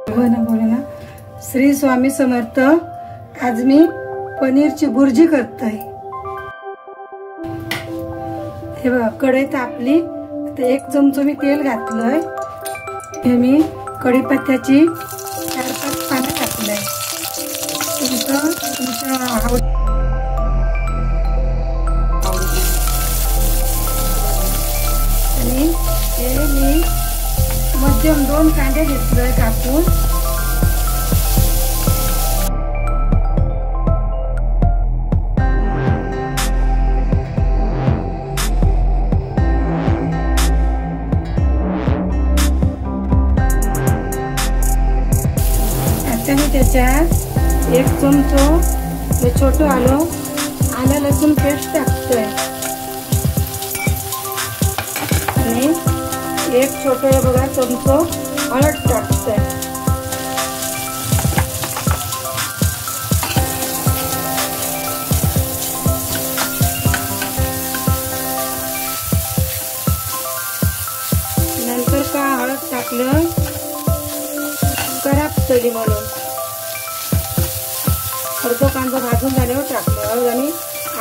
बोला ना. श्री स्वामी समर्थ. आज मी पनीरची भुर्जी करतोय. हे बघा, कढई तापली. आता 1 चमचा मी तेल घातलंय. हे मी कढीपत्त्याची 4-5 पानं टाकलंय. तुमच्या आवड आणि हे मी मध्यम 2 कांदे घेतलोय कापून. आता मी त्याच्यात 1 चमचा छोटं आलं लसूण पेस्ट टाकतोय आणि 1 छोटं बघा चमचा हळद टाकतोय. नंतर का हळद टाकलं करापतली म्हणून अर्धा कांदा भाजून झाल्यावर टाकलं हळद आणि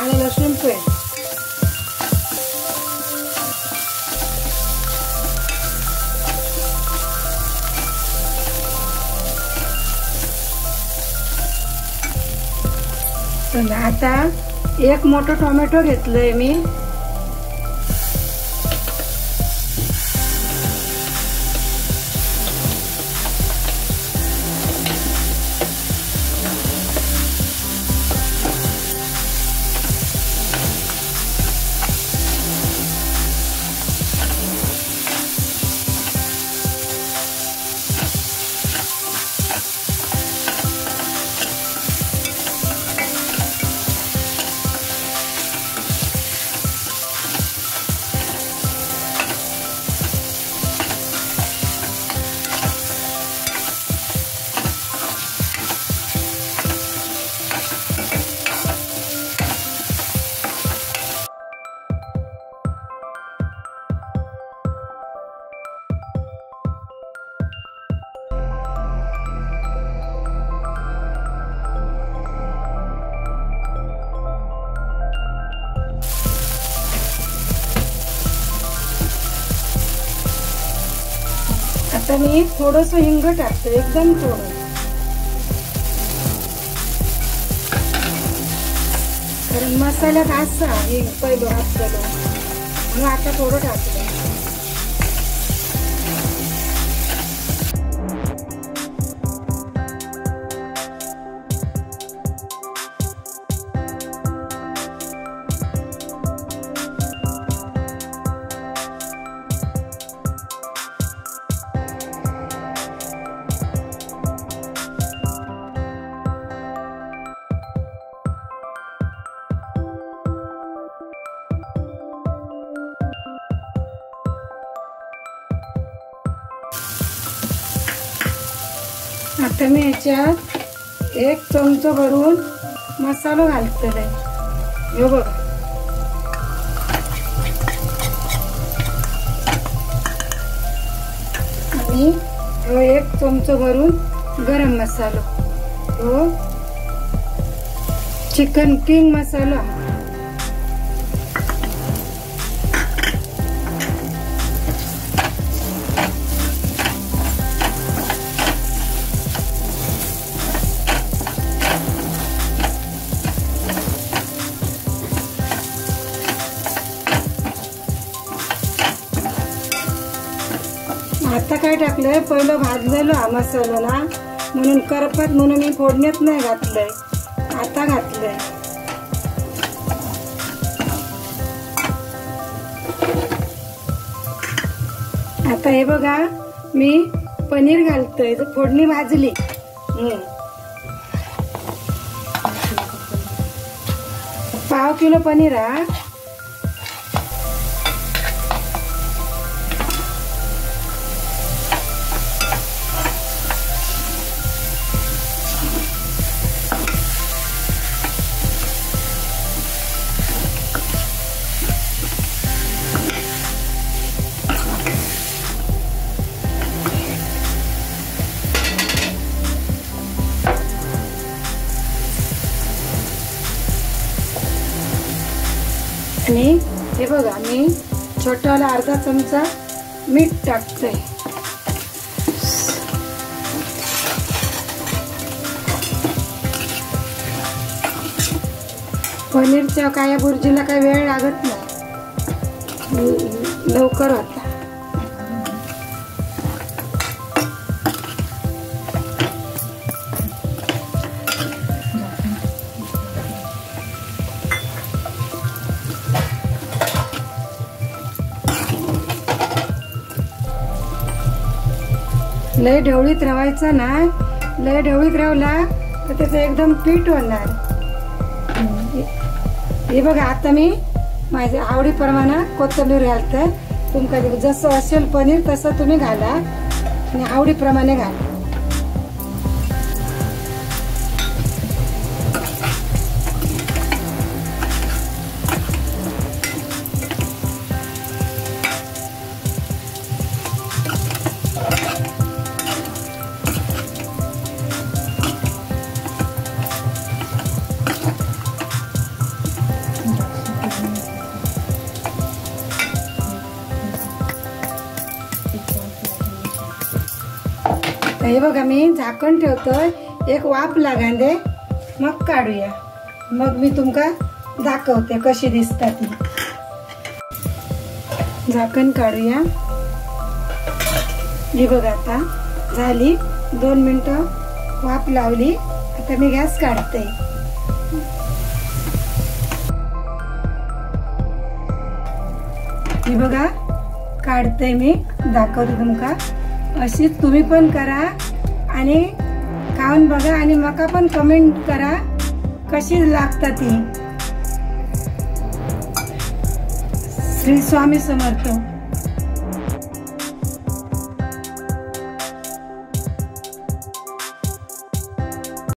आलं लसूण पेस्ट. आता 1 मोठं टोमॅटो घेतलंय मी. आता मी थोडंसं हिंग टाकते, एकदम थोडं. कारण मसाल्यात असा हिंग पहिलं घातलेलं म्हणून आता थोडं टाकलं. आता मी याच्यात 1 चमचा भरून मसाला घालतोय. हे बघा, आणि 1 चमचा भरून गरम मसाला, तो चिकन किंग मसाला. आता काय टाकलंय, पहिलं भाजलेलं हा मसाला ना, म्हणून करपत म्हणून मी फोडण्यात नाही घातलंय, आता घातलंय. आता हे बघा, मी पनीर घालतोय. फोडणी भाजली. पाव किलो पनीर हा. मी छोटाला अर्धा चमचा मीठ टाकते. पनीरच्या काया बुर्जीला काही वेळ लागत नाही, लवकर होता. लय ढवळीत रवायचं ना, लय ढवळीत रवला तर त्याचं एकदम पीठ होणार. हे बघा, आता मी माझ्या आवडीप्रमाणे कोथिंबीर घालते. तुमका जसं असेल पनीर तसं तुम्ही घाला आणि आवडीप्रमाणे घाला. हे बघा, मी झाकण ठेवतोय, एक वाफ लागान दे, मग काढूया. मग मी तुमका दाखवते कशी दिसतात. झाकण काढूया. ही बघा, आता झाली. 2 मिनिटं वाफ लावली. आता मी गॅस काढते. ही बघा, काढते मी, दाखवते तुमका. अशीच तुम्ही पण करा आणि खाऊन बघा आणि मका पण कमेंट करा कशी लागतात ती. श्री स्वामी समर्थ.